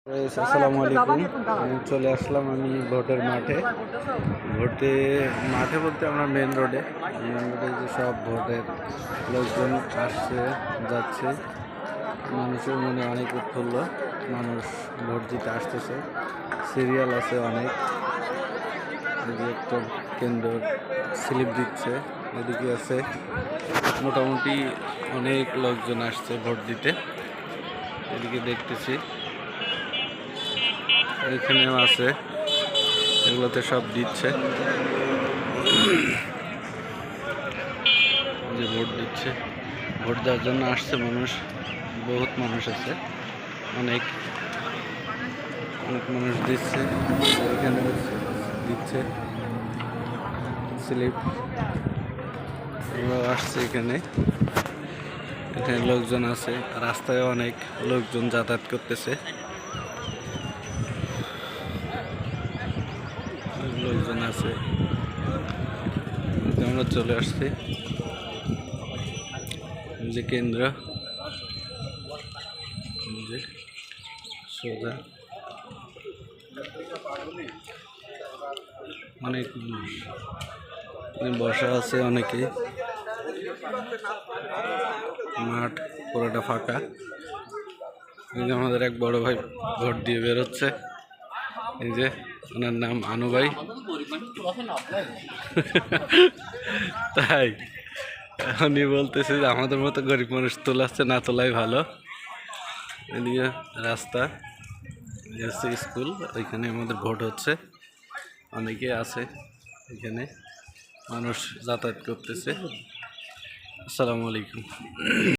আসসালামু আলাইকুম। আমি চলে আসলাম ভোটের মাঠে। মাঠে বলতে আমরা মেন রোডে যে সব ভোটের লোকজন আসছে যাচ্ছে। মানুষের মনে অনেক উৎফুল্ল, মানুষ ভোট দিতে আসতেছে, সিরিয়াল আছে অনেক। এই যে একটা কেন্দ্র স্লিপ দিচ্ছে, এদিকে আছে মোটামুটি অনেক লোকজন আসছে ভোট দিতে। এদিকে দেখতেছি এখানেও আছে, এগুলোতে সব দিচ্ছে, যে ভোট দিচ্ছে, ভোট দেওয়ার জন্য আসছে মানুষ, বহুত মানুষ আছে, অনেক মানুষ দিচ্ছে, এখানে দিচ্ছে স্লিপ। আসছে এখানে লোকজন আছে, রাস্তায় অনেক লোকজন যাতায়াত করতেছে, লোকজন আছে। আমরা চলে আসছি যে কেন্দ্র, যে সোজা অনেক মানুষ বসা আছে, অনেকে, মাঠ পুরোটা ফাঁকা। আমাদের এক বড় ভাই ভোট দিয়ে বেরোচ্ছে, এই যে ওনার নাম আনু ভাই। তাই উনি বলতেছে যে আমাদের মতো গরিব মানুষ তোলাচ্ছে না, তোলাই ভালো। এদিকে রাস্তা, স্কুল, ওইখানে আমাদের ভোট হচ্ছে, অনেকে আছে এখানে, মানুষ যাতায়াত করতেছে। আসসালামু আলাইকুম।